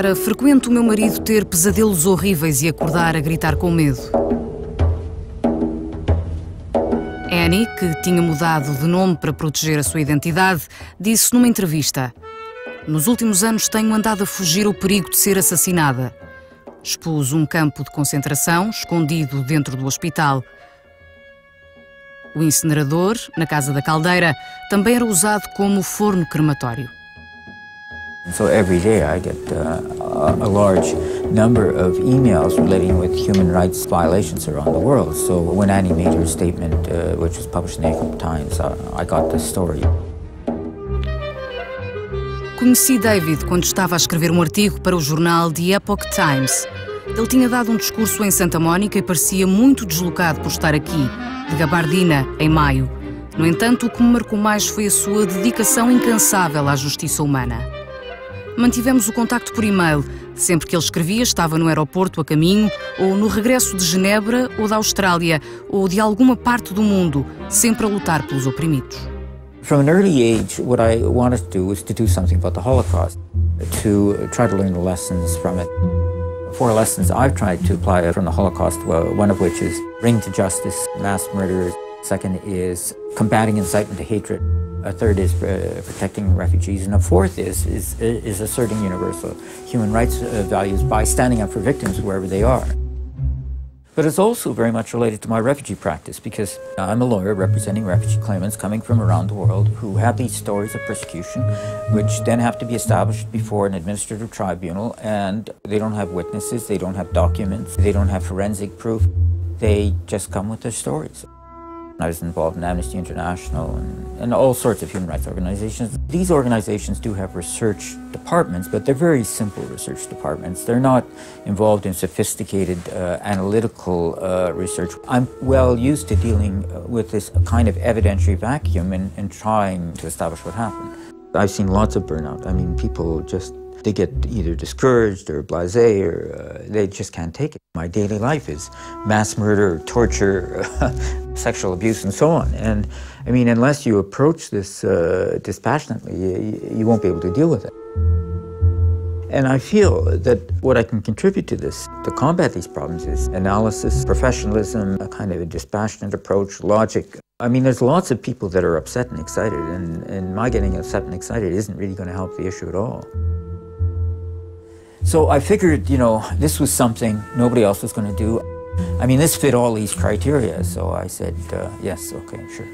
Era frequente o meu marido ter pesadelos horríveis e acordar a gritar com medo. Annie, que tinha mudado de nome para proteger a sua identidade, disse numa entrevista: "Nos últimos anos tenho andado a fugir ao perigo de ser assassinada." Expus um campo de concentração escondido dentro do hospital. O incinerador, na Casa da Caldeira, também era usado como forno crematório. So every day I get a large number of emails relating with human rights violations around the world. So when Annie made her statement, which was published in the Economic Times, I got this story. Conheci David quando estava a escrever um artigo para o jornal The Epoch Times. Ele tinha dado um discurso em Santa Mónica e parecia muito deslocado por estar aqui, de gabardina, em maio. No entanto, o que me marcou mais foi a sua dedicação incansável à justiça humana. Mantivemos o contacto por e-mail. Sempre que ele escrevia, estava no aeroporto a caminho, ou no regresso de Genebra, ou da Austrália, ou de alguma parte do mundo, sempre a lutar pelos oprimidos. From an early age, what I wanted to do was to do something about the Holocaust, to try to learn the lessons from it. 4 lessons I've tried to apply from the Holocaust, one of which is bring to justice mass murderers. Second is combating incitement to hatred. A third is protecting refugees, and a fourth is asserting universal human rights values by standing up for victims wherever they are. But it's also very much related to my refugee practice, because I'm a lawyer representing refugee claimants coming from around the world who have these stories of persecution, which then have to be established before an administrative tribunal, and they don't have witnesses, they don't have documents, they don't have forensic proof, they just come with their stories. I was involved in Amnesty International and all sorts of human rights organizations. These organizations do have research departments, but they're very simple research departments. They're not involved in sophisticated analytical research. I'm well used to dealing with this kind of evidentiary vacuum and trying to establish what happened. I've seen lots of burnout. I mean, people just, they get either discouraged or blasé, or they just can't take it. My daily life is mass murder, torture, sexual abuse, and so on. And I mean, unless you approach this dispassionately, you won't be able to deal with it. And I feel that what I can contribute to this, to combat these problems, is analysis, professionalism, a kind of a dispassionate approach, logic. I mean, there's lots of people that are upset and excited, and my getting upset and excited isn't really going to help the issue at all. So I figured, you know, this was something nobody else was going to do. I mean, this fit all these criteria, so I said, yes, okay, sure.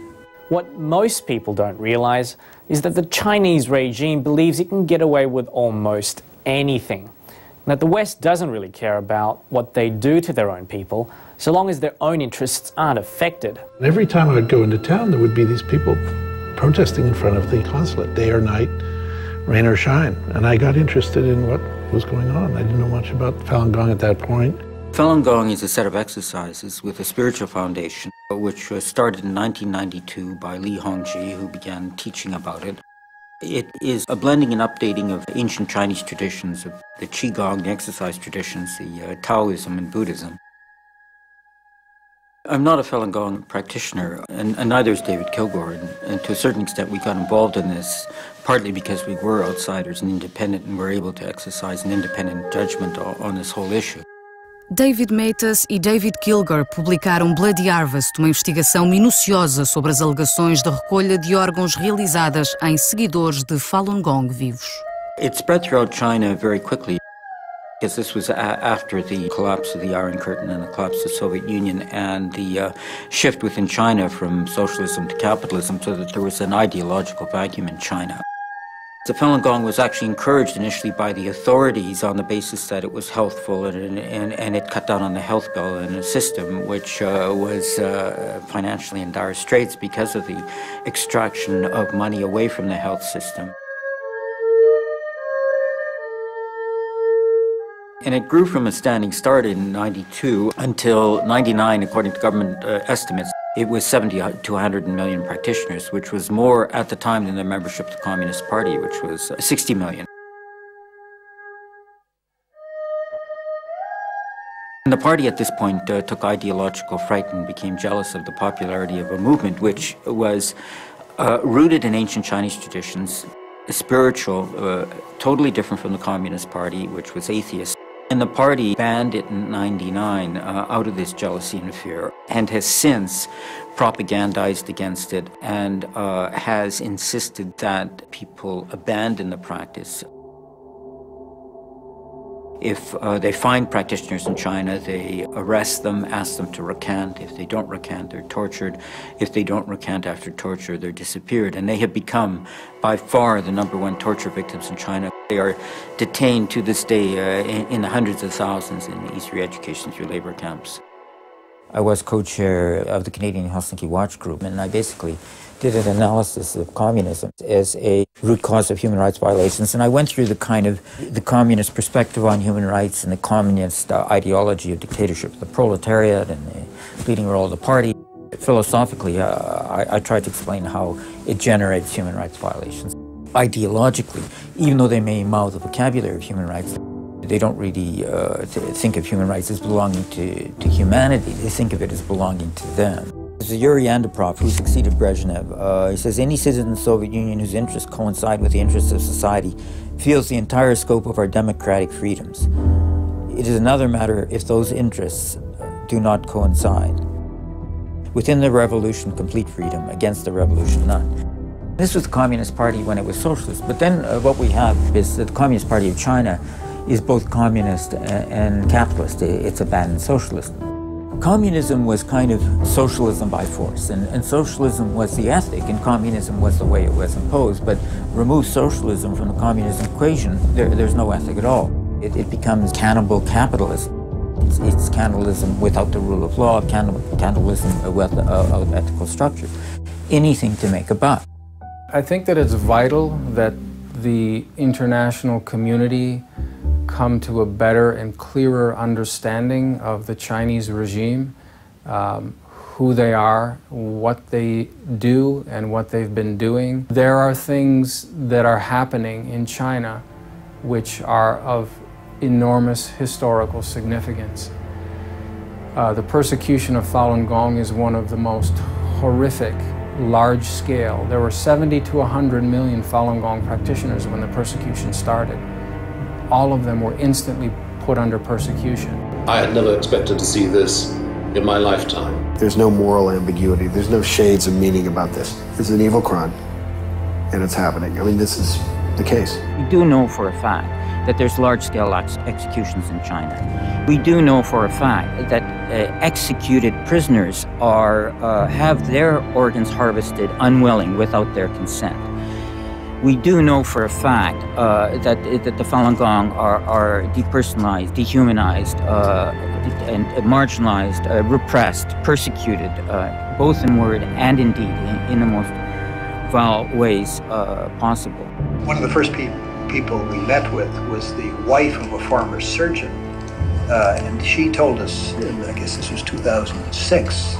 What most people don't realize is that the Chinese regime believes it can get away with almost anything, and that the West doesn't really care about what they do to their own people, so long as their own interests aren't affected. Every time I would go into town, there would be these people protesting in front of the consulate, day or night, rain or shine. And I got interested in what was going on. I didn't know much about Falun Gong at that point. Falun Gong is a set of exercises with a spiritual foundation, which was started in 1992 by Li Hongji, who began teaching about it. It is a blending and updating of ancient Chinese traditions, of the Qigong, the exercise traditions, the Taoism and Buddhism. I'm not a Falun Gong practitioner, and neither is David Kilgore, and to a certain extent we got involved in this partly because we were outsiders and independent and were able to exercise an independent judgment on this whole issue. David Matas e David Kilgore publicaram Bloody Harvest, uma investigação minuciosa sobre as alegações de recolha de órgãos realizadas em seguidores de Falun Gong vivos. It spread throughout China very quickly, because this was after the collapse of the Iron Curtain and the collapse of the Soviet Union and the shift within China from socialism to capitalism, so that there was an ideological vacuum in China. The Falun Gong was actually encouraged initially by the authorities on the basis that it was healthful and it cut down on the health bill in a system which was financially in dire straits because of the extraction of money away from the health system. And it grew from a standing start in 92 until 99, according to government estimates. It was 70 to 100 million practitioners, which was more at the time than the membership of the Communist Party, which was 60 million. And the party at this point took ideological fright and became jealous of the popularity of a movement which was rooted in ancient Chinese traditions. spiritual, totally different from the Communist Party, which was atheist. And the party banned it in '99 out of this jealousy and fear, and has since propagandized against it and has insisted that people abandon the practice. If they find practitioners in China, they arrest them, ask them to recant. If they don't recant, they're tortured. If they don't recant after torture, they're disappeared. And they have become, by far, the #1 torture victims in China. They are detained to this day in the hundreds of thousands in East re-education through labor camps. I was co-chair of the Canadian Helsinki Watch Group, and I basically did an analysis of communism as a root cause of human rights violations. And I went through the communist perspective on human rights and the communist ideology of dictatorship, the proletariat and the leading role of the party. Philosophically, I tried to explain how it generates human rights violations. Ideologically, even though they may mouth the vocabulary of human rights, they don't really think of human rights as belonging to humanity. They think of it as belonging to them. There's Yuri Andropov, who succeeded Brezhnev. He says, any citizen in the Soviet Union whose interests coincide with the interests of society feels the entire scope of our democratic freedoms. It is another matter if those interests do not coincide. Within the revolution, complete freedom. Against the revolution, none. This was the Communist Party when it was socialist. But then what we have is that the Communist Party of China is both communist and capitalist. It's abandoned socialism. Communism was kind of socialism by force, and socialism was the ethic, and communism was the way it was imposed. But remove socialism from the communism equation, there's no ethic at all. It becomes cannibal capitalism. It's cannibalism without the rule of law, cannibalism without ethical structure. Anything to make a buck. I think that it's vital that the international community come to a better and clearer understanding of the Chinese regime, who they are, what they do, and what they've been doing. There are things that are happening in China which are of enormous historical significance. The persecution of Falun Gong is one of the most horrific, large scale. There were 70 to 100 million Falun Gong practitioners when the persecution started. All of them were instantly put under persecution. I had never expected to see this in my lifetime. There's no moral ambiguity. There's no shades of meaning about this. It's an evil crime, and it's happening. I mean, this is the case. We do know for a fact that there's large-scale executions in China. We do know for a fact that executed prisoners have their organs harvested unwilling, without their consent. We do know for a fact that the Falun Gong are depersonalized, dehumanized, and marginalized, repressed, persecuted, both in word and in deed, in the most vile ways possible. One of the first people we met with was the wife of a former surgeon, and she told us, I guess this was 2006,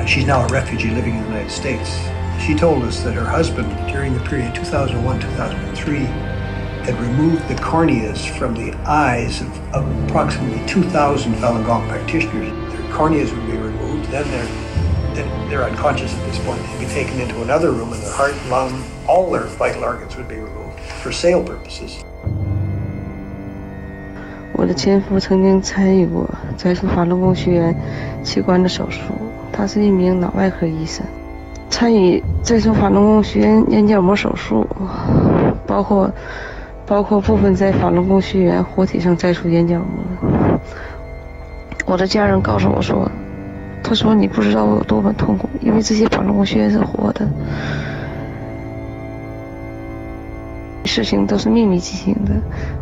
she's now a refugee living in the United States. She told us that her husband, during the period 2001-2003, had removed the corneas from the eyes of approximately 2,000 Falun Gong practitioners. Their corneas would be removed, then they're unconscious at this point. They'd be taken into another room, and their heart, lung, all their vital organs would be removed for sale purposes. 我的前夫曾经参与过摘除法轮功学员器官的手术，他是一名脑外科医生。参与摘除法轮功学员眼角膜手术，包括部分在法轮功学员活体上摘除眼角膜。我的家人告诉我说，他说你不知道我有多么痛苦，因为这些法轮功学员是活的。事情都是秘密进行的，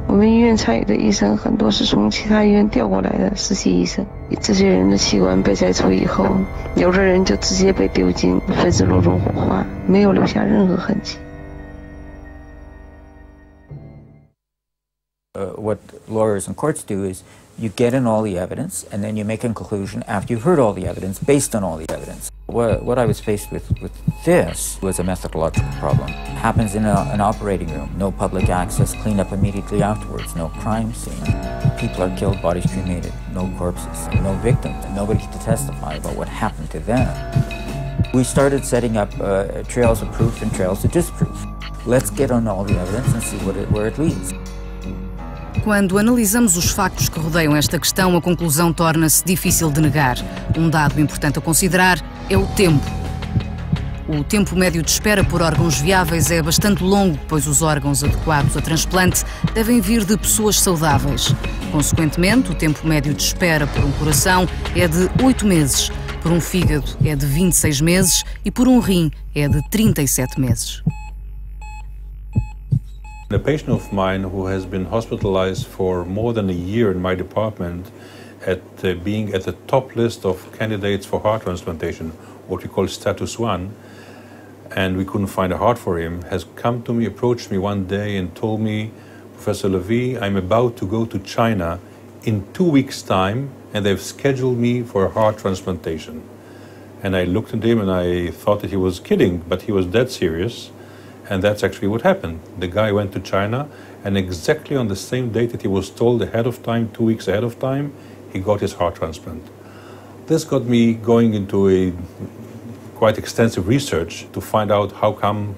我们医院参与的医生很多是从其他医院调过来的实习医生。这些人的器官被摘除以后，有的人就直接被丢进焚尸炉中火化，没有留下任何痕迹。What lawyers and courts do is you get in all the evidence, and then you make a conclusion after you've heard all the evidence based on all the evidence. What I was faced with this was a methodological problem. It happens in an operating room, no public access, clean up immediately afterwards, no crime scene. People are killed, bodies cremated, no corpses, no victims, and nobody to testify about what happened to them. We started setting up trails of proof and trails of disproof. let's get on all the evidence and see where it leads. Quando analisamos os factos que rodeiam esta questão, a conclusão torna-se difícil de negar. Um dado importante a considerar é o tempo. O tempo médio de espera por órgãos viáveis é bastante longo, pois os órgãos adequados a transplante devem vir de pessoas saudáveis. Consequentemente, o tempo médio de espera por um coração é de 8 meses, por um fígado é de 26 meses e por um rim é de 37 meses. A patient of mine who has been hospitalized for more than a year in my department being at the top list of candidates for heart transplantation, what we call status 1, and we couldn't find a heart for him, has come to me, approached me one day and told me, Professor Levy, I'm about to go to China in 2 weeks' time and they've scheduled me for a heart transplantation. And I looked at him and I thought that he was kidding, but he was dead serious. And that's actually what happened. The guy went to China and exactly on the same date that he was told ahead of time, 2 weeks ahead of time, he got his heart transplant. This got me going into a quite extensive research to find out how come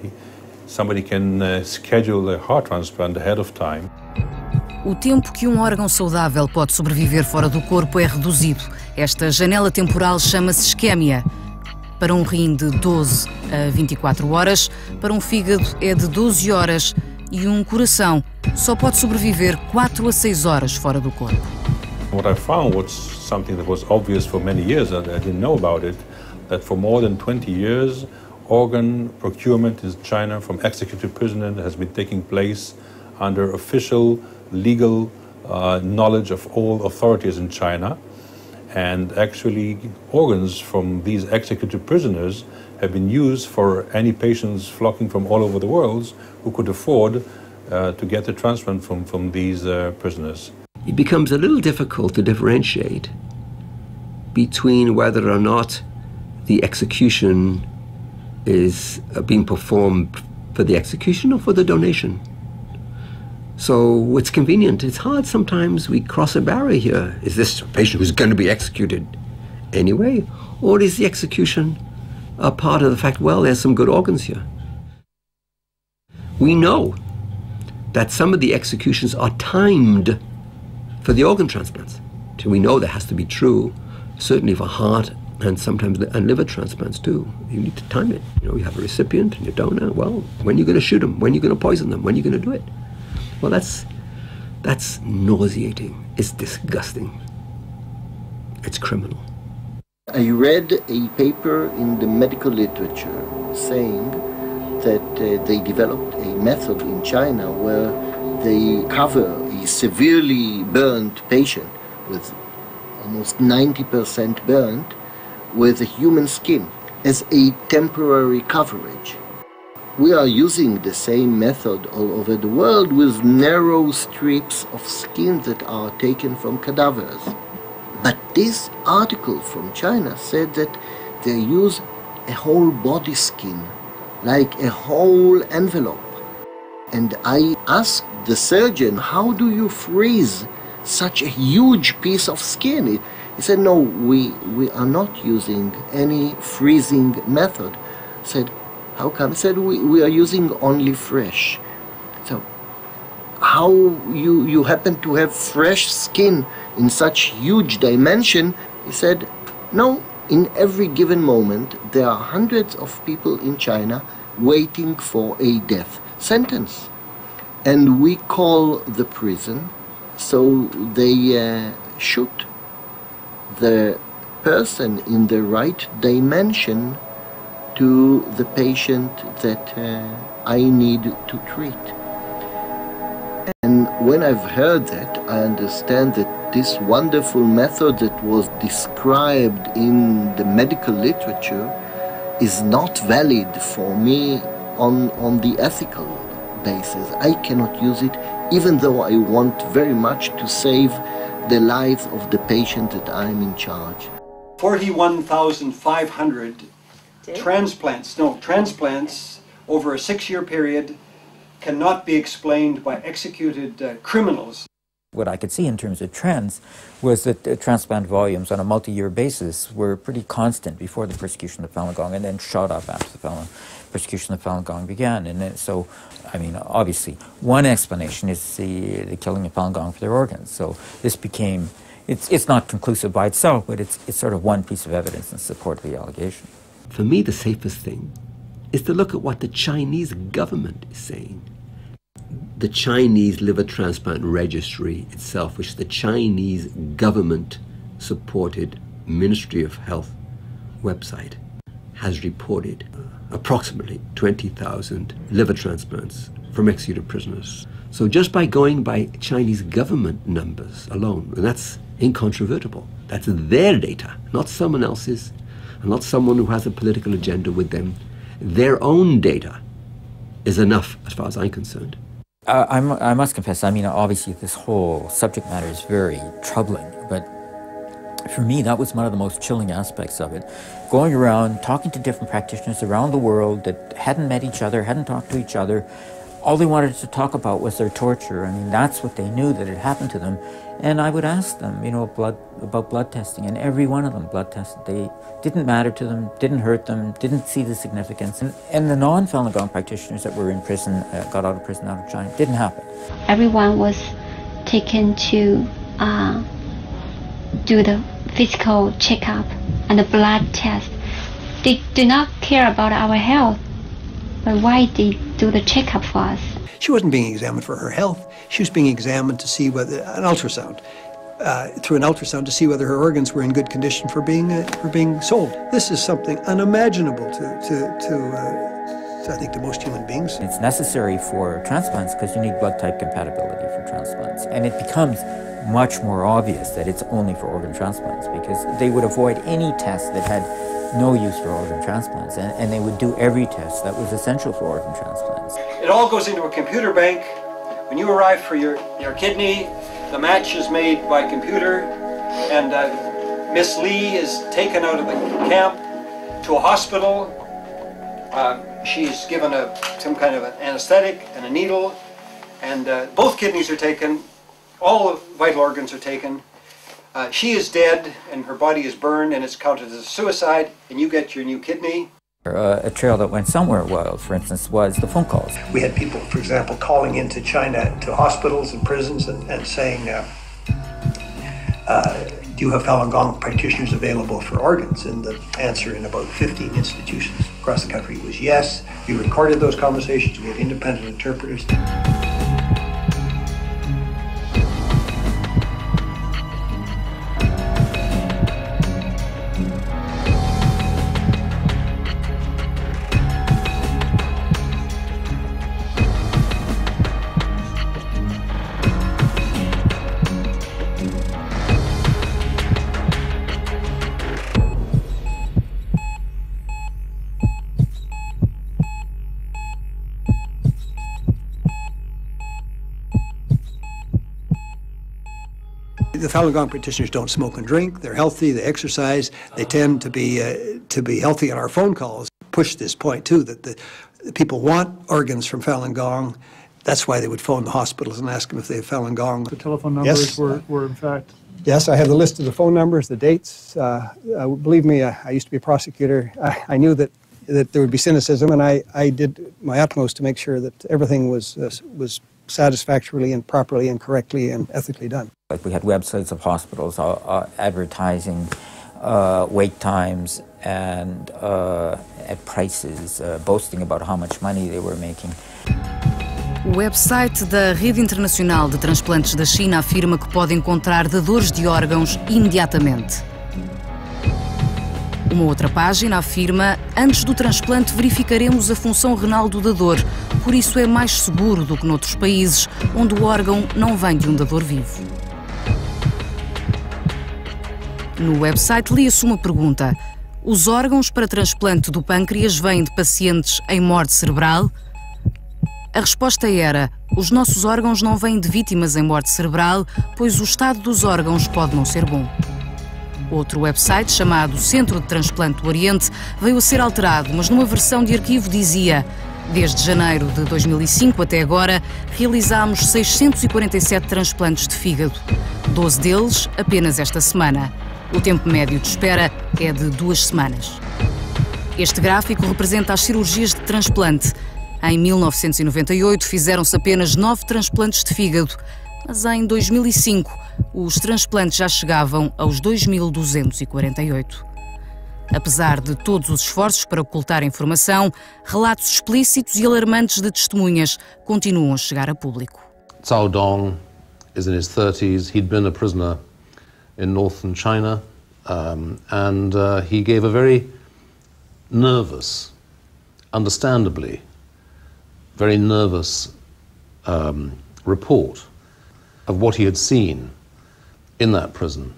somebody can schedule a heart transplant ahead of time. O tempo que um órgão saudável pode sobreviver fora do corpo é reduzido. Esta janela temporal chama-se isquémia. Para um rim de 12 a 24 horas, para um fígado é de 12 horas e um coração só pode sobreviver 4 a 6 horas fora do corpo. What I found was something that was obvious for many years, and I didn't know about it, that for more than 20 years, organ procurement in China from executive prisoner has been taking place under official legal knowledge of all authorities in China. And actually, organs from these executive prisoners have been used for any patients flocking from all over the world who could afford to get a transplant from these prisoners. It becomes a little difficult to differentiate between whether or not the execution is being performed for the execution or for the donation. So it's convenient. It's hard sometimes. We cross a barrier here. Is this a patient who's going to be executed anyway? Or is the execution a part of the fact, well, there's some good organs here? We know that some of the executions are timed for the organ transplants. So we know that has to be true, certainly for heart and sometimes liver transplants too. You need to time it. You have a recipient and a donor. Well, when are you going to shoot them? When are you going to poison them? When are you going to do it? Well, that's nauseating. It's disgusting. It's criminal. I read a paper in the medical literature saying that they developed a method in China where they cover a severely burned patient with almost 90% burnt with a human skin as a temporary coverage. We are using the same method all over the world with narrow strips of skin that are taken from cadavers. But this article from China said that they use a whole body skin, like a whole envelope. And I asked the surgeon, how do you freeze such a huge piece of skin? He said, no, we are not using any freezing method. I said, how come? He said, we are using only fresh. So how you happen to have fresh skin in such huge dimension? He said, no, in every given moment there are hundreds of people in China waiting for a death sentence. And we call the prison, so they shoot the person in the right dimension to the patient that I need to treat. And when I've heard that, I understand that this wonderful method that was described in the medical literature is not valid for me on the ethical basis. I cannot use it, even though I want very much to save the life of the patient that I'm in charge. 41,500 transplants over a 6-year period cannot be explained by executed criminals. What I could see in terms of trends was that transplant volumes on a multi-year basis were pretty constant before the persecution of Falun Gong and then shot up after the persecution of Falun Gong began. And then, so, I mean, obviously, one explanation is the killing of Falun Gong for their organs. So this became, it's not conclusive by itself, but it's sort of one piece of evidence in support of the allegation. For me, the safest thing is to look at what the Chinese government is saying. The Chinese Liver Transplant Registry itself, which the Chinese government-supported Ministry of Health website, has reported approximately 20,000 liver transplants from executed prisoners. So just by going by Chinese government numbers alone, and that's incontrovertible, that's their data, not someone else's, and not someone who has a political agenda with them. Their own data is enough as far as I'm concerned. I must confess, I mean, obviously this whole subject matter is very troubling, but for me, that was one of the most chilling aspects of it. Going around, talking to different practitioners around the world that hadn't met each other, hadn't talked to each other, all they wanted to talk about was their torture. I mean, that's what they knew that had happened to them. And I would ask them, you know, about blood testing, and every one of them blood tested. They didn't matter to them, didn't hurt them, didn't see the significance. And the non-Falun Gong practitioners that were in prison, got out of prison out of China, didn't happen. Everyone was taken to do the physical checkup and the blood test. They do not care about our health, but why they do the checkup for us? She wasn't being examined for her health. She was being examined to see whether, an ultrasound, through an ultrasound to see whether her organs were in good condition for being sold. This is something unimaginable to I think, to most human beings. It's necessary for transplants because you need blood type compatibility for transplants. And it becomes much more obvious that it's only for organ transplants because they would avoid any test that had no use for organ transplants, and they would do every test that was essential for organ transplants. It all goes into a computer bank. When you arrive for your kidney, the match is made by computer, and Miss Lee is taken out of the camp to a hospital. She's given some kind of an anesthetic and a needle, and both kidneys are taken, all vital organs are taken. She is dead, and her body is burned, and it's counted as a suicide, and you get your new kidney. A trail that went somewhere wild, for instance, was the phone calls. We had people, for example, calling into China, to hospitals and prisons, and saying, do you have Falun Gong practitioners available for organs? And the answer in about 15 institutions across the country was yes. We recorded those conversations, we had independent interpreters. The Falun Gong practitioners don't smoke and drink. They're healthy. They exercise. They tend to be healthy on our phone calls. Push this point too that the people want organs from Falun Gong. That's why they would phone the hospitals and ask them if they have Falun Gong. The telephone numbers were in fact. Yes, I have the list of the phone numbers, the dates. Believe me, I used to be a prosecutor. I knew that there would be cynicism, and I did my utmost to make sure that everything was satisfactorily and properly and correctly and ethically done. Like we had websites of hospitals advertising wait times and at prices, boasting about how much money they were making. O website da Rede Internacional de Transplantes da China afirma que pode encontrar dadores de órgãos imediatamente. Uma outra página afirma: antes do transplante verificaremos a função renal do dador, por isso é mais seguro do que noutros países, onde o órgão não vem de um dador vivo. No website lia-se uma pergunta: os órgãos para transplante do pâncreas vêm de pacientes em morte cerebral? A resposta era: os nossos órgãos não vêm de vítimas em morte cerebral, pois o estado dos órgãos pode não ser bom. Outro website, chamado Centro de Transplante do Oriente, veio a ser alterado, mas numa versão de arquivo dizia: Desde janeiro de 2005 até agora, realizámos 647 transplantes de fígado. 12 deles apenas esta semana. O tempo médio de espera é de 2 semanas. Este gráfico representa as cirurgias de transplante. Em 1998 fizeram-se apenas 9 transplantes de fígado, mas em 2005 os transplantes já chegavam aos 2.248. Apesar de todos os esforços para ocultar a informação, relatos explícitos e alarmantes de testemunhas continuam a chegar a público. Cao Dong is in his 30s. He'd been a prisoner in northern China, and he gave a very nervous, understandably, very nervous report of what he had seen in that prison.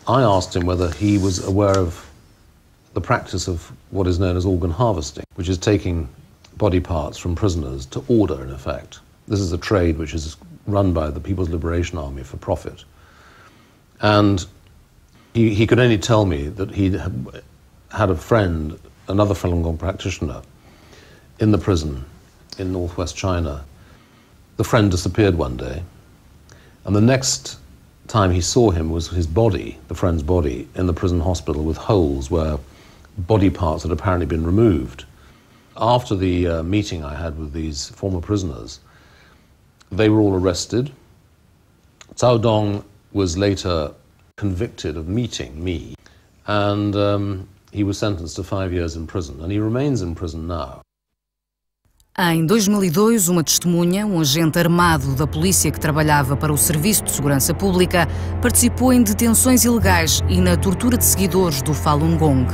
I asked him whether he was aware of the practice of what is known as organ harvesting, which is taking body parts from prisoners to order, in effect. This is a trade which is run by the People's Liberation Army for profit. And he could only tell me that he had a friend, another Falun Gong practitioner, in the prison in northwest China. The friend disappeared one day, and the next time he saw him was his body, the friend's body, in the prison hospital with holes where body parts had apparently been removed. After the meeting I had with these former prisoners, they were all arrested. Cao Dong was later convicted of meeting me, and he was sentenced to 5 years in prison, and he remains in prison now. Em 2002, uma testemunha, um agente armado da polícia que trabalhava para o Serviço de Segurança Pública, participou em detenções ilegais e na tortura de seguidores do Falun Gong.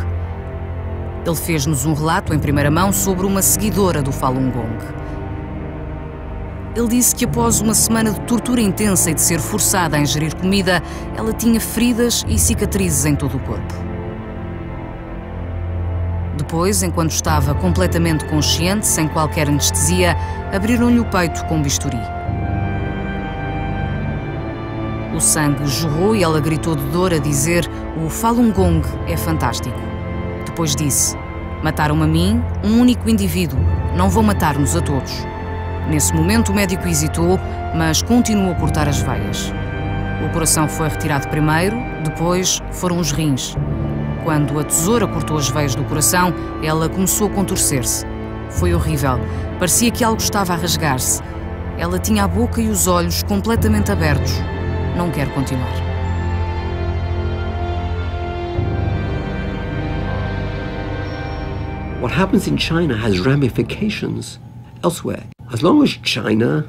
Ele fez-nos um relato em primeira mão sobre uma seguidora do Falun Gong. Ele disse que após uma semana de tortura intensa e de ser forçada a ingerir comida, ela tinha feridas e cicatrizes em todo o corpo. Depois, enquanto estava completamente consciente, sem qualquer anestesia, abriram-lhe o peito com um bisturi. O sangue jorrou e ela gritou de dor a dizer: "O Falun Gong é fantástico." Depois disse: "Mataram-me a mim, um único indivíduo, não vão matar-nos a todos." Nesse momento o médico hesitou, mas continuou a cortar as veias. O coração foi retirado primeiro, depois foram os rins. Quando a tesoura cortou as veias do coração, ela começou a contorcer-se. Foi horrível. Parecia que algo estava a rasgar-se. Ela tinha a boca e os olhos completamente abertos. Não quero continuar. What happens in China has ramifications elsewhere. As long as China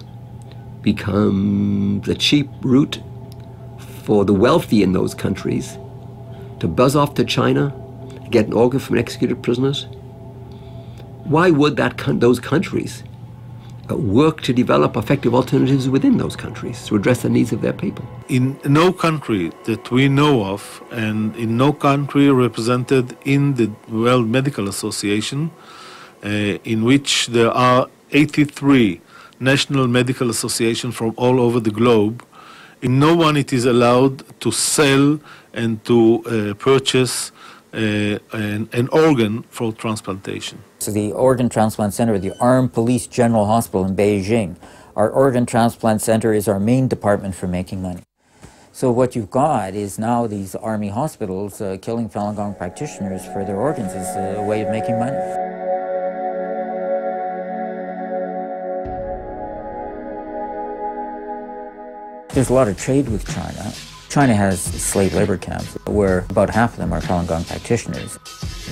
becomes a cheap route for the wealthy in those countries to buzz off to China, get an organ from executed prisoners, why would those countries work to develop effective alternatives within those countries to address the needs of their people? In no country that we know of, and in no country represented in the World Medical Association, in which there are 83 national medical associations from all over the globe, in no one it is allowed to sell and to purchase an organ for transplantation. So the Organ Transplant Center, the Armed Police General Hospital in Beijing, our Organ Transplant Center is our main department for making money. So what you've got is now these army hospitals killing Falun Gong practitioners for their organs is a way of making money. There's a lot of trade with China. China has slave labor camps where about half of them are Falun Gong practitioners.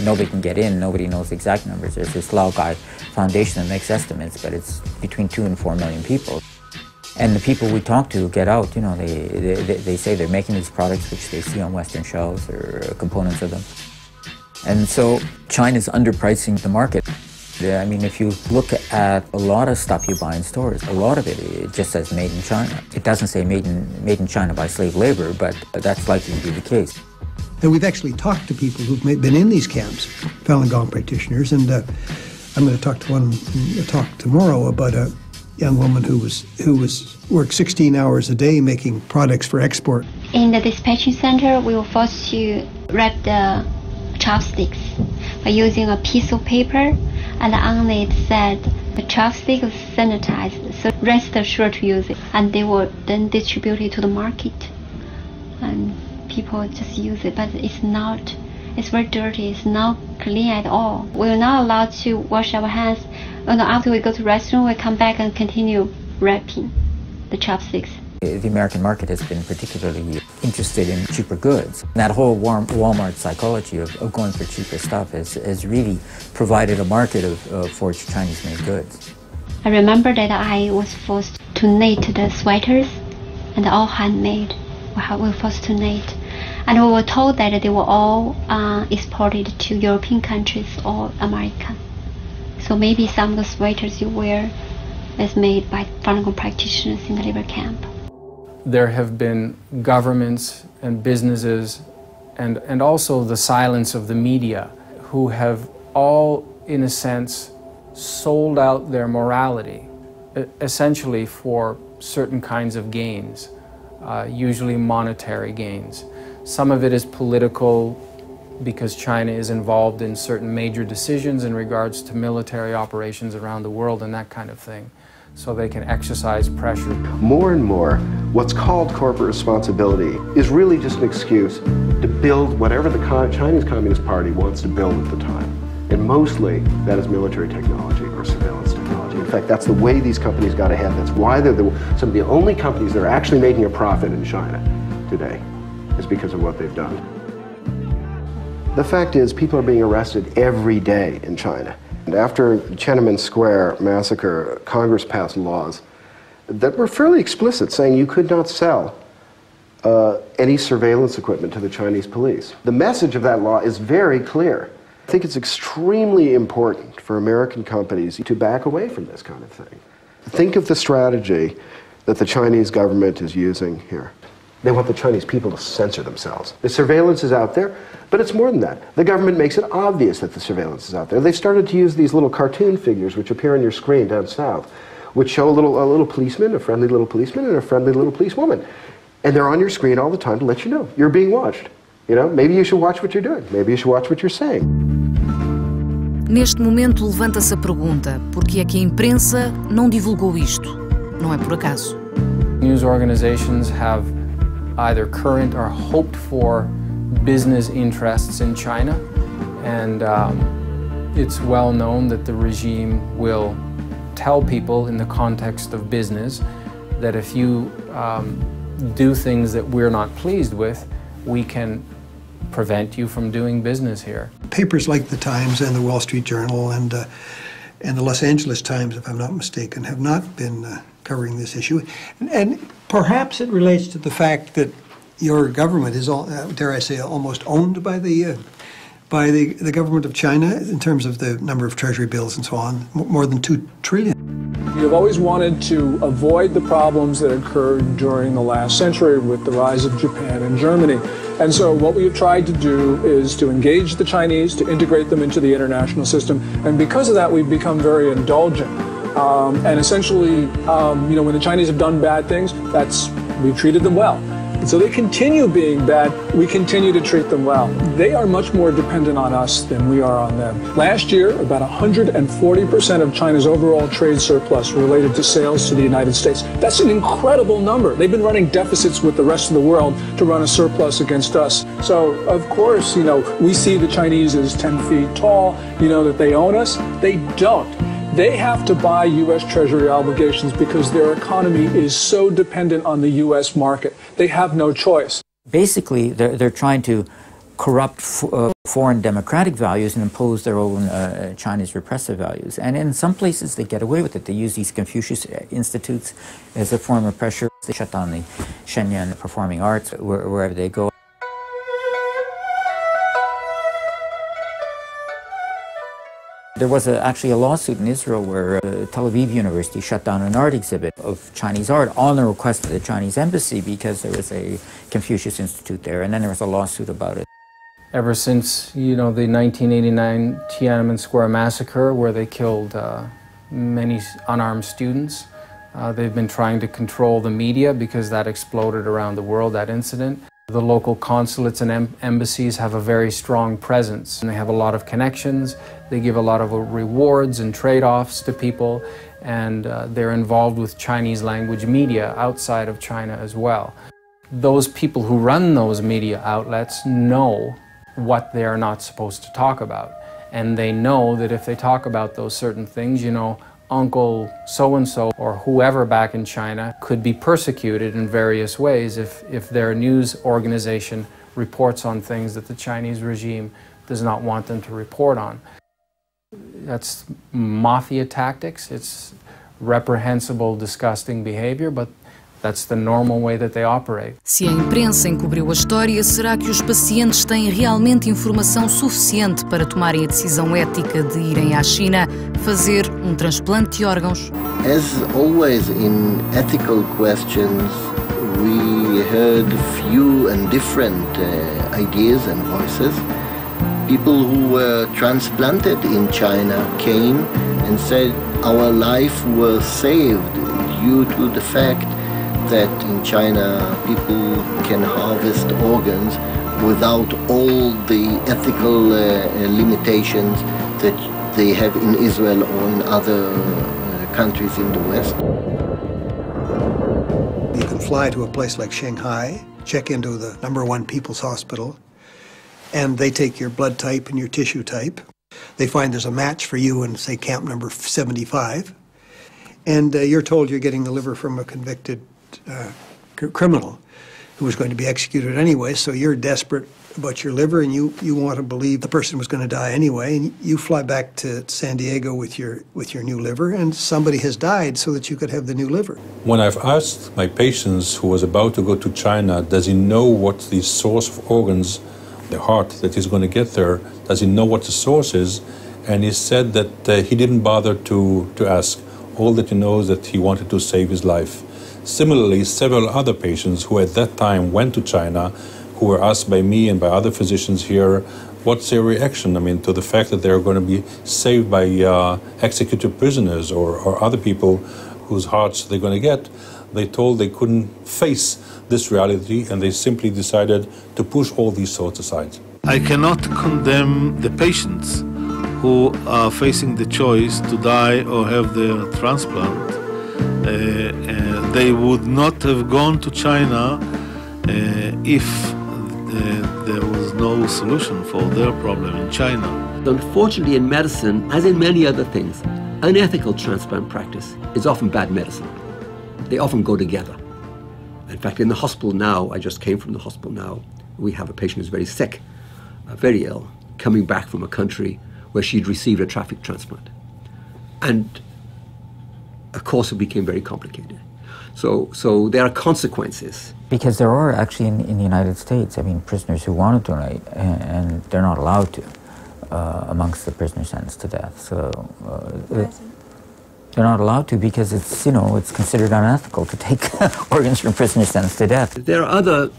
Nobody can get in, nobody knows the exact numbers. There's this Laogai Foundation that makes estimates, but it's between 2 and 4 million people. And the people we talk to get out, you know, they say they're making these products which they see on Western shelves or components of them. And so China's underpricing the market. I mean, if you look at a lot of stuff you buy in stores, a lot of it just says made in China. It doesn't say made in China by slave labor, but that's likely to be the case. And we've actually talked to people who've been in these camps, Falun Gong practitioners, and I'm going to talk to talk tomorrow about a young woman who worked 16 hours a day making products for export. In the dispatching center, we were forced to wrap the chopsticks by using a piece of paper and on it said the chopstick is sanitized, so rest assured to use it. And they will then distribute it to the market, and people just use it, but it's very dirty, it's not clean at all. We're not allowed to wash our hands. After we go to the restroom, we come back and continue wrapping the chopsticks. The American market has been particularly interested in cheaper goods. That whole Walmart psychology of going for cheaper stuff has really provided a market for Chinese-made goods. I remember that I was forced to knit the sweaters, and all handmade. We were forced to knit. And we were told that they were all exported to European countries or America. So maybe some of the sweaters you wear is made by Falun Gong practitioners in the labor camp. There have been governments and businesses and also the silence of the media who have all, in a sense, sold out their morality, essentially for certain kinds of gains, usually monetary gains. Some of it is political because China is involved in certain major decisions in regards to military operations around the world and that kind of thing, so they can exercise pressure. More and more, what's called corporate responsibility is really just an excuse to build whatever the Chinese Communist Party wants to build at the time. And mostly, that is military technology or surveillance technology. In fact, that's the way these companies got ahead. That's why they're some of the only companies that are actually making a profit in China today, is because of what they've done. The fact is, people are being arrested every day in China. And after Tiananmen Square massacre, Congress passed laws that were fairly explicit, saying you could not sell any surveillance equipment to the Chinese police. The message of that law is very clear. I think it's extremely important for American companies to back away from this kind of thing. Think of the strategy that the Chinese government is using here. They want the Chinese people to censor themselves. The surveillance is out there, but it's more than that. The government makes it obvious that the surveillance is out there. They've started to use these little cartoon figures which appear on your screen down south, which show a little policeman, a friendly little policeman, and a friendly little policewoman. And they're on your screen all the time to let you know you're being watched. You know, maybe you should watch what you're doing. Maybe you should watch what you're saying. Neste momento levanta-se a pergunta: por que é que a imprensa não divulgou isto? Não é por acaso. News organizations have either current or hoped for business interests in China, and it's well known that the regime will tell people in the context of business that if you do things that we're not pleased with, we can prevent you from doing business here. Papers like the Times and the Wall Street Journal and the Los Angeles Times, if I'm not mistaken, have not been covering this issue. And perhaps it relates to the fact that your government is, dare I say, almost owned by the government of China in terms of the number of treasury bills and so on, more than $2 trillion. You've always wanted to avoid the problems that occurred during the last century with the rise of Japan and Germany. And so what we have tried to do is to engage the Chinese, to integrate them into the international system. And because of that, we've become very indulgent. And essentially, when the Chinese have done bad things, we've treated them well. And so they continue being bad, we continue to treat them well. They are much more dependent on us than we are on them. Last year, about 140% of China's overall trade surplus related to sales to the United States. That's an incredible number. They've been running deficits with the rest of the world to run a surplus against us. So, of course, we see the Chinese as 10 feet tall, that they own us. They don't. They have to buy U.S. Treasury obligations because their economy is so dependent on the U.S. market. They have no choice. Basically, they're trying to corrupt foreign democratic values and impose their own Chinese repressive values. And in some places, they get away with it. They use these Confucius institutes as a form of pressure. They shut down the Shenyang performing arts wherever they go. There was actually a lawsuit in Israel where Tel Aviv University shut down an art exhibit of Chinese art on the request of the Chinese embassy because there was a Confucius Institute there, and then there was a lawsuit about it. Ever since, the 1989 Tiananmen Square massacre, where they killed many unarmed students, they've been trying to control the media because that exploded around the world, that incident. The local consulates and embassies have a very strong presence, and they have a lot of connections. They give a lot of rewards and trade-offs to people, and they're involved with Chinese language media outside of China as well. Those people who run those media outlets know what they are not supposed to talk about, and they know that if they talk about those certain things, you know, Uncle so-and-so or whoever back in China could be persecuted in various ways if their news organization reports on things that the Chinese regime does not want them to report on. That's mafia tactics. It's reprehensible, disgusting behavior, but that's the normal way that they operate. Se a imprensa encobriu a história, será que os pacientes têm realmente informação suficiente para tomarem a decisão ética de irem à China fazer transplante de órgãos? As always in ethical questions, we heard few and different ideas and voices. People who were transplanted in China came and said our life was saved due to the fact that in China people can harvest organs without all the ethical limitations that they have in Israel or in other countries in the West. You can fly to a place like Shanghai, check into the #1 People's Hospital, and they take your blood type and your tissue type. They find there's a match for you in, say, camp number 75, and you're told you're getting the liver from a convicted criminal who was going to be executed anyway, so you're desperate about your liver and you want to believe the person was going to die anyway, and you fly back to San Diego with your new liver, and somebody has died so that you could have the new liver. When I've asked my patients who was about to go to China, does he know what the source of organs, the heart that he's going to get there, does he know what the source is? And he said that he didn't bother to ask. All that he knows is that he wanted to save his life. Similarly, several other patients who at that time went to China, who were asked by me and by other physicians here, what's their reaction, to the fact that they're going to be saved by executed prisoners or other people whose hearts they're going to get. They told they couldn't face this reality, and they simply decided to push all these thoughts aside. I cannot condemn the patients who are facing the choice to die or have their transplant. They would not have gone to China if there was no solution for their problem in China. Unfortunately, in medicine, as in many other things, unethical transplant practice is often bad medicine. They often go together. In fact, in the hospital now, I just came from the hospital now, we have a patient who's very sick, very ill, coming back from a country where she'd received a traffic transplant. And of course, it became very complicated. So there are consequences. Because there are actually in the United States, prisoners who want to donate, and they're not allowed to amongst the prisoners sentenced to death. So they're not allowed to because it's considered unethical to take organs from prisoners sentenced to death. There are other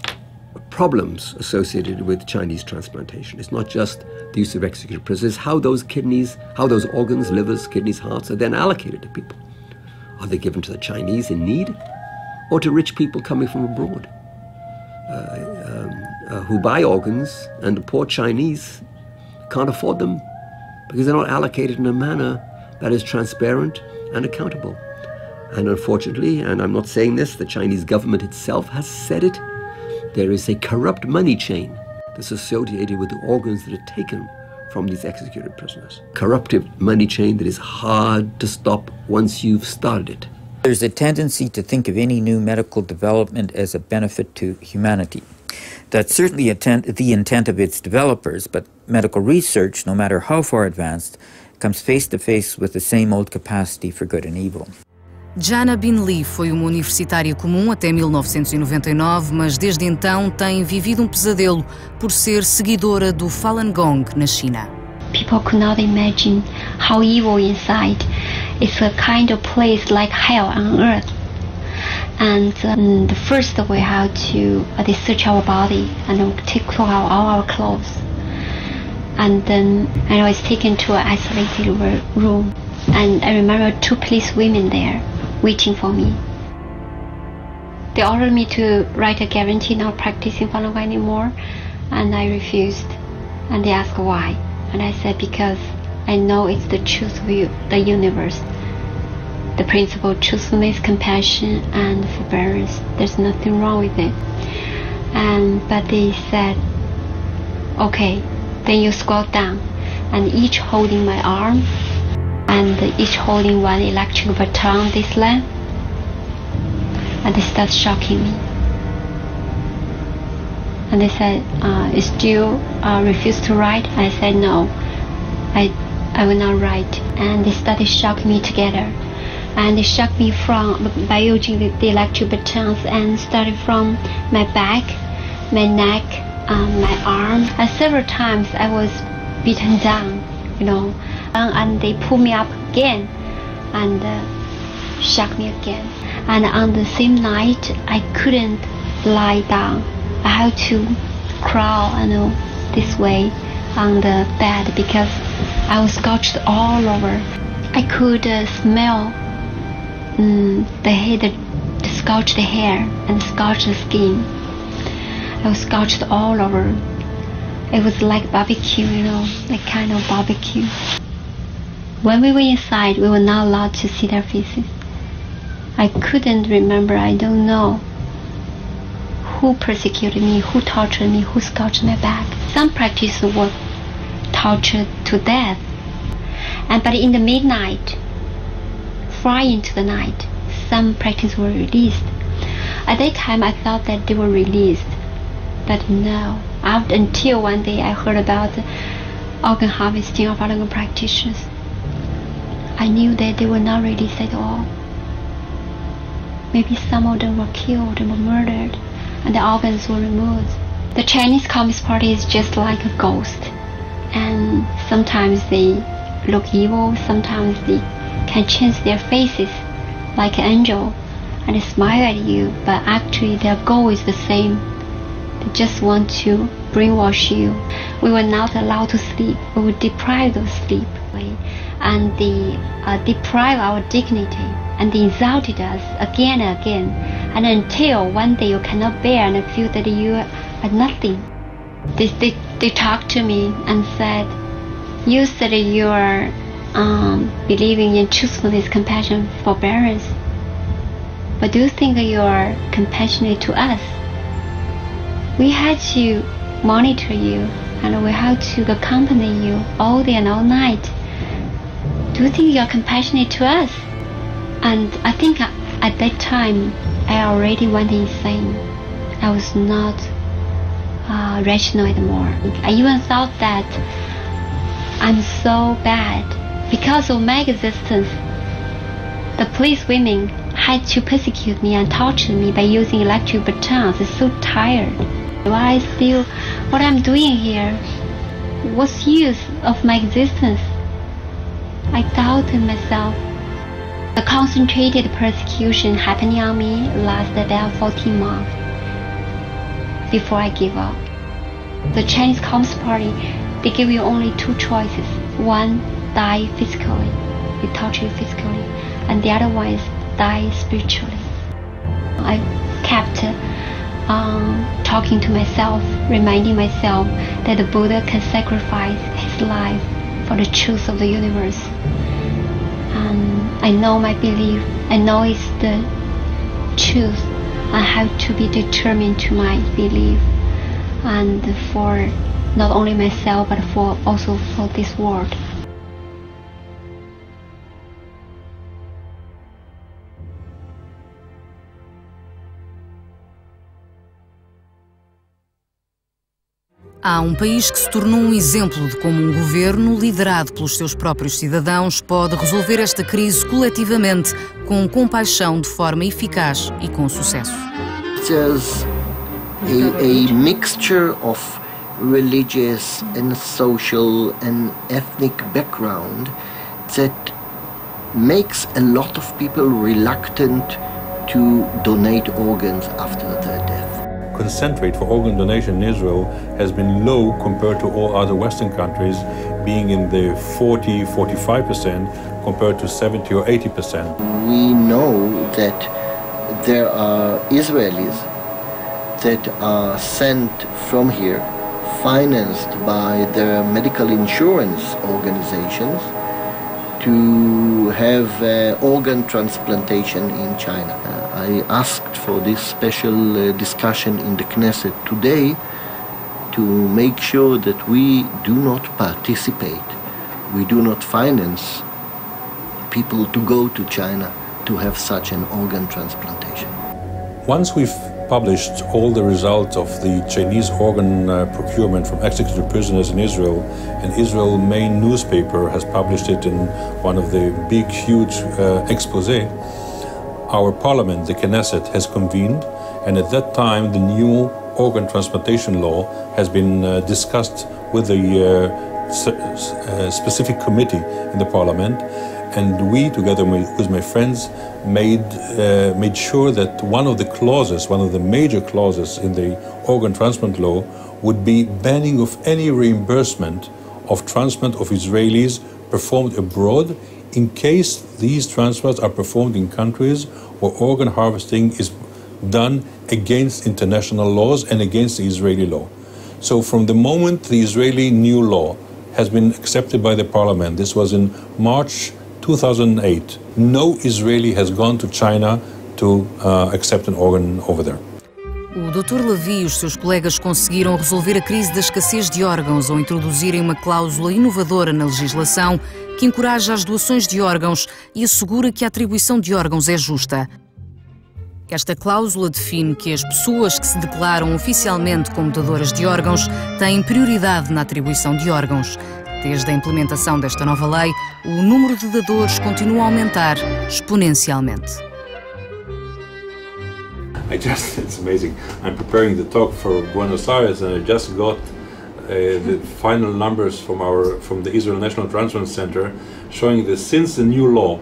problems associated with Chinese transplantation. It's not just the use of executed prisoners, how those kidneys, how those organs, livers, kidneys, hearts are then allocated to people. Are they given to the Chinese in need or to rich people coming from abroad who buy organs, and the poor Chinese can't afford them because they're not allocated in a manner that is transparent and accountable. And unfortunately, and I'm not saying this, the Chinese government itself has said it, there is a corrupt money chain that's associated with the organs that are taken from these executed prisoners. Corruptive money chain that is hard to stop once you've started it. There's a tendency to think of any new medical development as a benefit to humanity. That's certainly the intent of its developers, but medical research, no matter how far advanced, comes face to face with the same old capacity for good and evil. Jana Bin Lee foi uma universitária comum até 1999, mas desde então tem vivido pesadelo por ser seguidora do Falun Gong na China. People could not imagine how evil inside. It's a kind of place like hell on earth. And the first we have to they search our body and take all our clothes. And then I was taken to an isolated room. And I remember 2 police women there waiting for me. They ordered me to write a guarantee not practicing Falun Gong anymore, and I refused. And they asked why, and I said because I know it's the truth of the universe. The principle of truthfulness, compassion, and forbearance. There's nothing wrong with it. But they said, okay, then you squat down, and each holding my arm, and each holding one electric baton this length, and they start shocking me. And they said, you still refuse to write? I said, no, I will not write. And they started shocking me together. And they shocked me by using the electric batons, and started from my back, my neck, my arm. And several times I was beaten down, you know. And they pulled me up again and shocked me again. And on the same night, I couldn't lie down. I had to crawl, you know, this way on the bed because I was scorched all over. I could smell the scorched hair and scorched skin. I was scorched all over. It was like barbecue, you know, like kind of barbecue. When we were inside, we were not allowed to see their faces. I couldn't remember, I don't know who persecuted me, who tortured me, who scorched my back. Some practitioners were tortured to death. But in the midnight, far into the night, some practitioners were released. At that time, I thought that they were released, but no. Until one day I heard about the organ harvesting of Falun Gong practitioners. I knew that they were not released at all. Maybe some of them were killed and were murdered, and the organs were removed. The Chinese Communist Party is just like a ghost, and sometimes they look evil, sometimes they can change their faces like an angel and smile at you, but actually their goal is the same. They just want to brainwash you. We were not allowed to sleep. We were deprived of sleep, and they deprived our dignity, and they insulted us again and again, and until one day you cannot bear and feel that you are nothing. They talked to me and said, you said you are believing in truthfulness, compassion, forbearance, but do you think you are compassionate to us? We had to monitor you, and we had to accompany you all day and all night. Do you think you are compassionate to us? And I think at that time I already went insane. I was not rational anymore. I even thought that I'm so bad. Because of my existence, the police women had to persecute me and torture me by using electric batons. I'm so tired. Why still what I'm doing here? What's the use of my existence? I doubted myself. The concentrated persecution happening on me lasted about 14 months before I gave up. The Chinese Communist Party, they give you only two choices. One, die physically, they torture you physically, and the other one is die spiritually. I kept talking to myself, reminding myself that the Buddha can sacrifice his life for the truth of the universe. I know my belief, I know it's the truth. I have to be determined to my belief, and for not only myself but also for this world. Há país que se tornou exemplo de como governo, liderado pelos seus próprios cidadãos, pode resolver esta crise coletivamente, com compaixão, de forma eficaz e com sucesso. There's a mixture of religious and social and ethnic background that makes a lot of people reluctant to donate organs after their death. Consent rate for organ donation in Israel has been low compared to all other Western countries, being in the 40–45% compared to 70 or 80%. We know that there are Israelis that are sent from here, financed by their medical insurance organizations, to have organ transplantation in China. I asked for this special discussion in the Knesset today to make sure that we do not participate, we do not finance people to go to China to have such an organ transplantation. Once we've published all the results of the Chinese organ procurement from executed prisoners in Israel, and Israel's main newspaper has published it in one of the big, huge exposé, our parliament, the Knesset, has convened, and at that time the new organ transplantation law has been discussed with the specific committee in the parliament. And we, together with my friends, made sure that one of the major clauses in the organ transplant law would be banning of any reimbursement of transplant of Israelis performed abroad in case these transplants are performed in countries where organ harvesting is done against international laws and against the Israeli law. So from the moment the Israeli new law has been accepted by the parliament, this was in March 2008, no Israeli has gone to China to accept an organ over there. O Dr. Levi e os seus colegas conseguiram resolver a crise da escassez de órgãos ao introduzirem uma cláusula inovadora na legislação que encoraja as doações de órgãos e assegura que a atribuição de órgãos é justa. Esta cláusula define que as pessoas que se declaram oficialmente como doadoras de órgãos têm prioridade na atribuição de órgãos. Desde a implementação desta nova lei, o número de dadores continua a aumentar exponencialmente. It's amazing. I'm preparing the talk for Buenos Aires, and I just got the final numbers from the Israel National Transplant Center, showing that since the new law,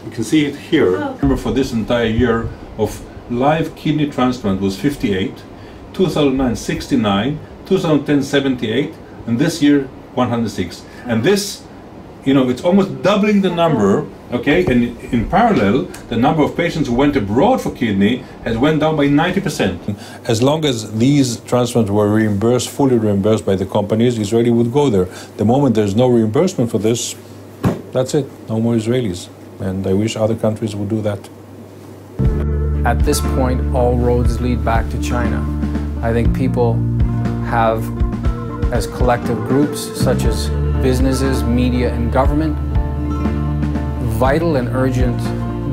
you can see it here. Number for this entire year of live kidney transplant was 58, 2009 69, 2010 78, and this year 106. And this, it's almost doubling the number, okay? And in parallel, the number of patients who went abroad for kidney has went down by 90%. As long as these transplants were fully reimbursed by the companies, Israeli would go there. The moment there's no reimbursement for this, that's it, no more Israelis. And I wish other countries would do that. At this point, all roads lead back to China. I think people have, as collective groups, such as businesses, media, and government, vital and urgent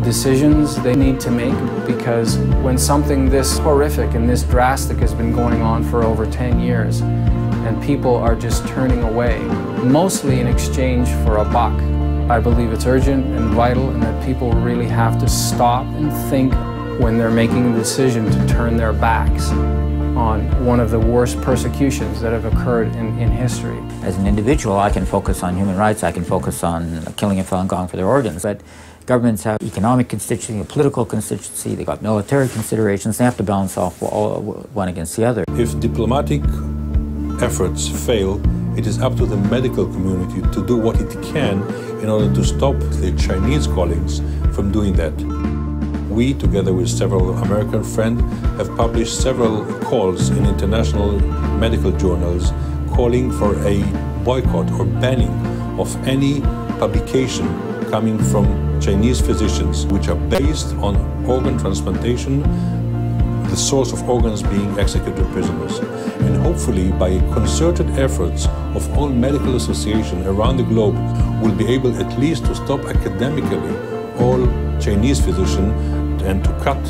decisions they need to make, because when something this horrific and this drastic has been going on for over 10 years, and people are just turning away, mostly in exchange for a buck, I believe it's urgent and vital, and that people really have to stop and think when they're making the decision to turn their backs on one of the worst persecutions that have occurred in history. As an individual, I can focus on human rights, I can focus on killing a Falun Gong for their organs, but governments have economic constituency, a political constituency, they've got military considerations, they have to balance off one against the other. If diplomatic efforts fail, it is up to the medical community to do what it can in order to stop the Chinese colleagues from doing that. We, together with several American friends, have published several calls in international medical journals calling for a boycott or banning of any publication coming from Chinese physicians which are based on organ transplantation, the source of organs being executed prisoners. And hopefully, by concerted efforts of all medical associations around the globe, we'll be able at least to stop academically all Chinese physicians and to cut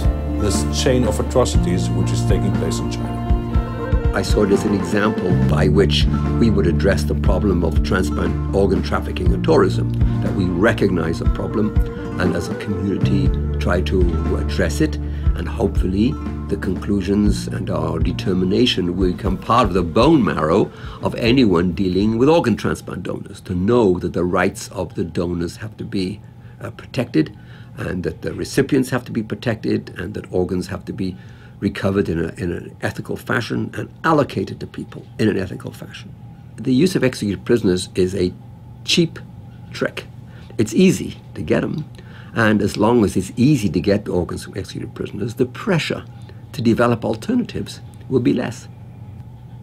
this chain of atrocities which is taking place in China. I saw it as an example by which we would address the problem of transplant organ trafficking and tourism, that we recognize a problem and as a community try to address it, and hopefully the conclusions and our determination will become part of the bone marrow of anyone dealing with organ transplant donors, to know that the rights of the donors have to be protected, and that the recipients have to be protected, and that organs have to be recovered in an ethical fashion and allocated to people in an ethical fashion. The use of executed prisoners is a cheap trick. It's easy to get them, And as long as it's easy to get organs from executed prisoners, the pressure to develop alternatives will be less.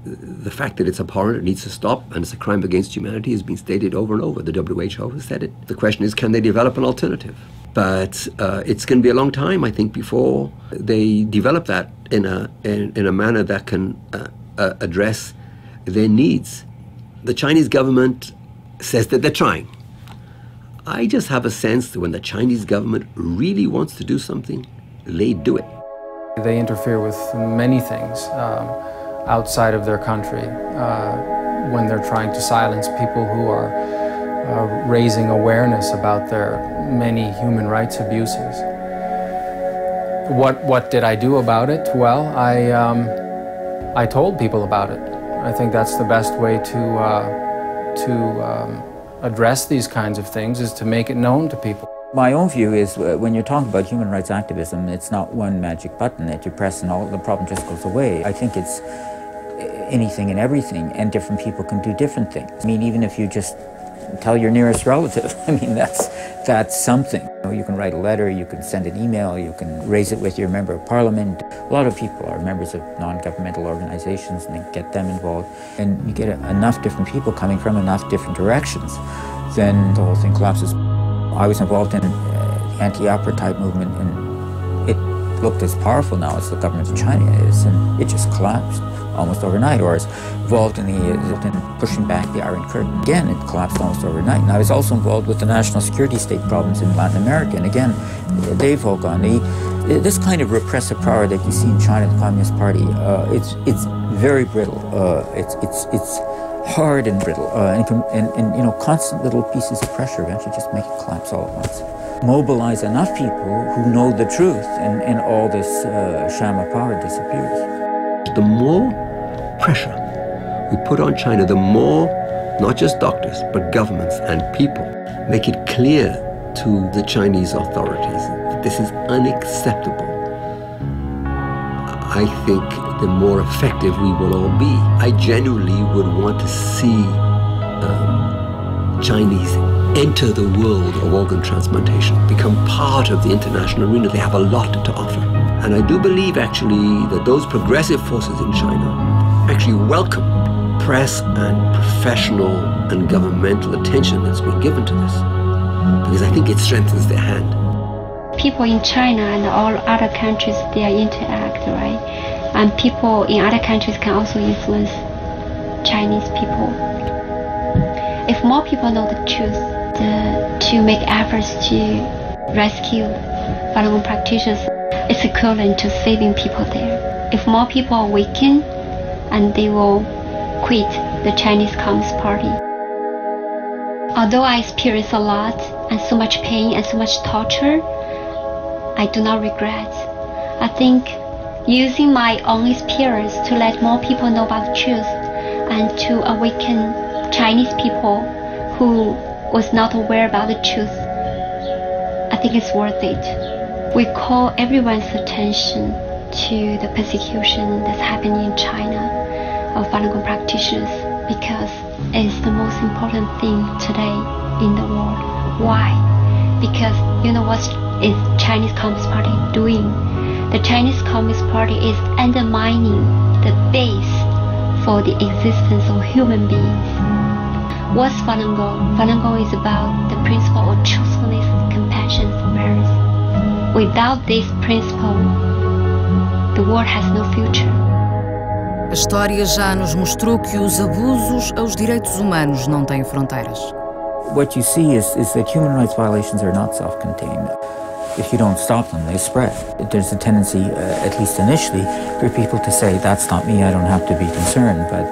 The fact that it's abhorrent, it needs to stop, and it's a crime against humanity has been stated over and over. The WHO has said it. The question is, can they develop an alternative? But it's going to be a long time, I think, before they develop that in a manner that can address their needs. The Chinese government says that they're trying. I just have a sense that when the Chinese government really wants to do something, they do it. They interfere with many things outside of their country when they're trying to silence people who are raising awareness about their many human rights abuses. What did I do about it? Well, I told people about it. I think that's the best way to address these kinds of things, is to make it known to people. My own view is when you're talking about human rights activism, it's not one magic button that you press and all the problem just goes away. I think it's anything and everything, and different people can do different things. I mean, even if you just tell your nearest relative, I mean, that's something. You can write a letter, you can send an email, you can raise it with your member of parliament. A lot of people are members of non-governmental organizations and they get them involved. And you get enough different people coming from enough different directions, then the whole thing collapses. I was involved in the anti-apartheid movement, and it looked as powerful now as the government of China is, and it just collapsed almost overnight. Or I was involved in pushing back the Iron Curtain. Again, it collapsed almost overnight. And I was also involved with the national security state problems in Latin America, and again, they've all gone. This kind of repressive power that you see in China, the Communist Party, it's very brittle. It's hard and brittle, and you know, constant little pieces of pressure eventually just make it collapse all at once. Mobilize enough people who know the truth, and all this sham of power disappears. The more pressure we put on China, the more, not just doctors, but governments and people, make it clear to the Chinese authorities that this is unacceptable, I think the more effective we will all be. I genuinely would want to see Chinese enter the world of organ transplantation, become part of the international arena. They have a lot to offer. And I do believe, actually, that those progressive forces in China actually welcome press and professional and governmental attention that's been given to this, because I think it strengthens their hand. People in China and all other countries, they interact, right? And people in other countries can also influence Chinese people. If more people know the truth, to make efforts to rescue Falun Gong practitioners, it's equivalent to saving people there. If more people awaken, and they will quit the Chinese Communist Party. Although I experienced a lot, and so much pain and so much torture, I do not regret. I think using my own experience to let more people know about the truth and to awaken Chinese people who was not aware about the truth, I think it's worth it. We call everyone's attention to the persecution that's happening in China of Falun Gong practitioners, because it's the most important thing today in the world. Why? Because you know what is Chinese Communist Party doing? The Chinese Communist Party is undermining the base for the existence of human beings. What's Falun Gong? Falun Gong is about the principle of truthfulness, compassion, forbearance. Without this principle, the world has no future. A história já nos mostrou que os abusos aos direitos humanos não têm fronteiras. What you see is that human rights violations are not self-contained. If you don't stop them, they spread. There's a tendency, at least initially, for people to say, that's not me, I don't have to be concerned, but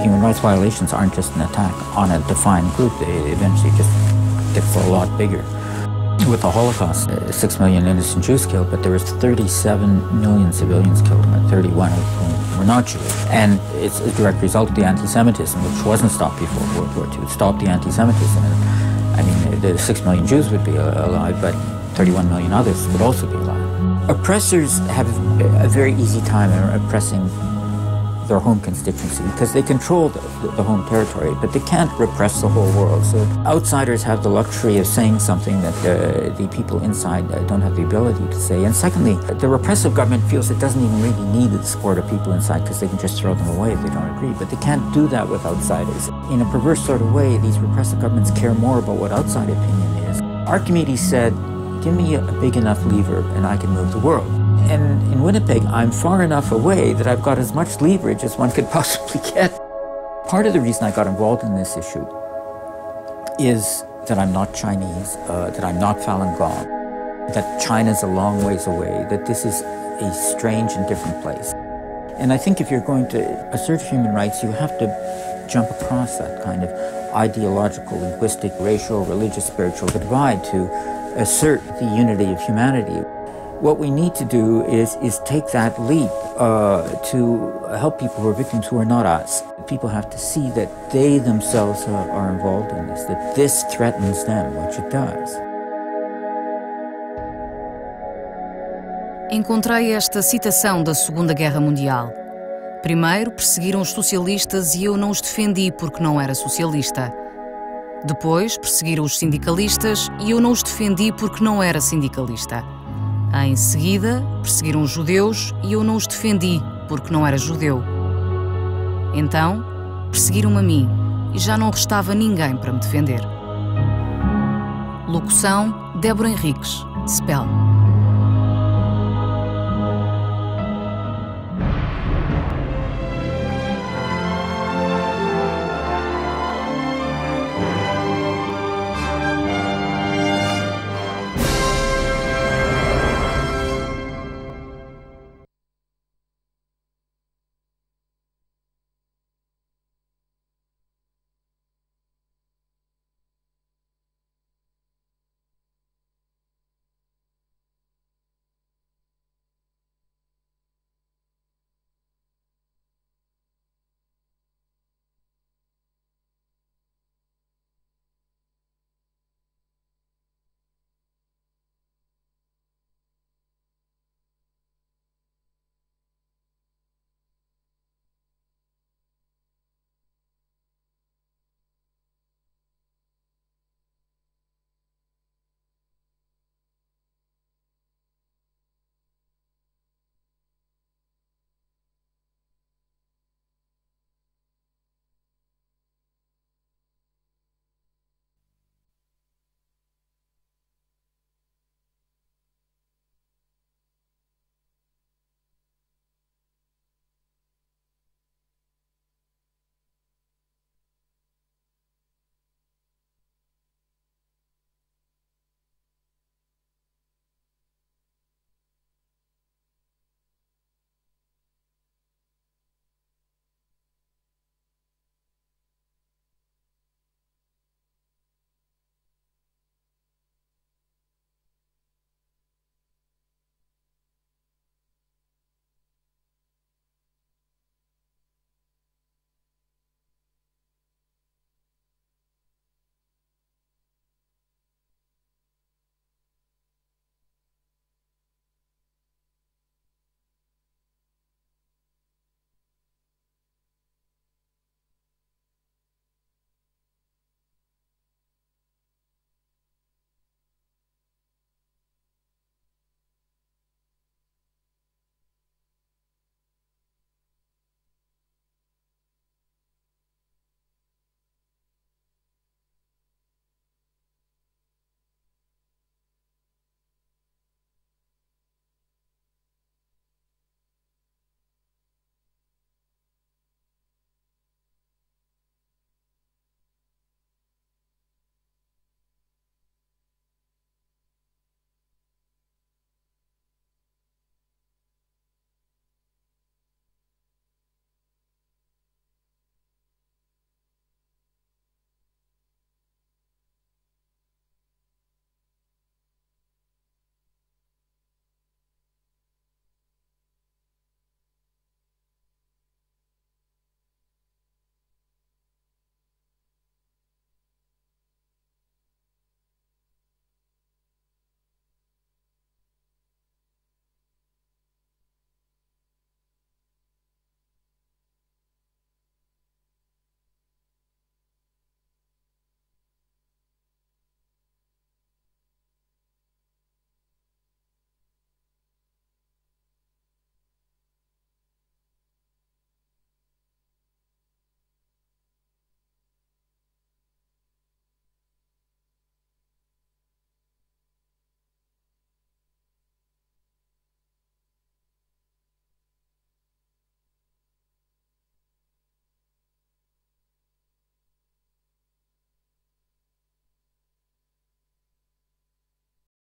human rights violations aren't just an attack on a defined group, they eventually just get a lot bigger. With the Holocaust, 6 million innocent Jews killed, but there was 37 million civilians killed, and 31 of whom were not Jews. And it's a direct result of the anti-Semitism, which wasn't stopped before World War II. It stopped the anti-Semitism. And, I mean, the 6 million Jews would be alive, but 31 million others would also be alive. Oppressors have a very easy time in oppressing their home constituency, because they control the home territory, but they can't repress the whole world. So outsiders have the luxury of saying something that the people inside don't have the ability to say. And secondly, the repressive government feels it doesn't even really need the support of people inside, because they can just throw them away if they don't agree. But they can't do that with outsiders. In a perverse sort of way, these repressive governments care more about what outside opinion is. Archimedes said, give me a big enough lever and I can move the world. And in Winnipeg, I'm far enough away that I've got as much leverage as one could possibly get. Part of the reason I got involved in this issue is that I'm not Chinese, that I'm not Falun Gong, that China's a long ways away, that this is a strange and different place. And I think if you're going to assert human rights, you have to jump across that kind of ideological, linguistic, racial, religious, spiritual divide to assert the unity of humanity. What we need to do is take that leap to help people who are victims who are not us. People have to see that they themselves are involved in this, that this threatens them, which it does. Encontrei esta citação da Segunda Guerra Mundial. Primeiro, perseguiram os socialistas e eu não os defendi porque não era socialista. Depois, perseguiram os sindicalistas e eu não os defendi porque não era sindicalista. Em seguida, perseguiram os judeus e eu não os defendi porque não era judeu. Então, perseguiram-me a mim e já não restava ninguém para me defender. Locução: Débora Henriques, Spell.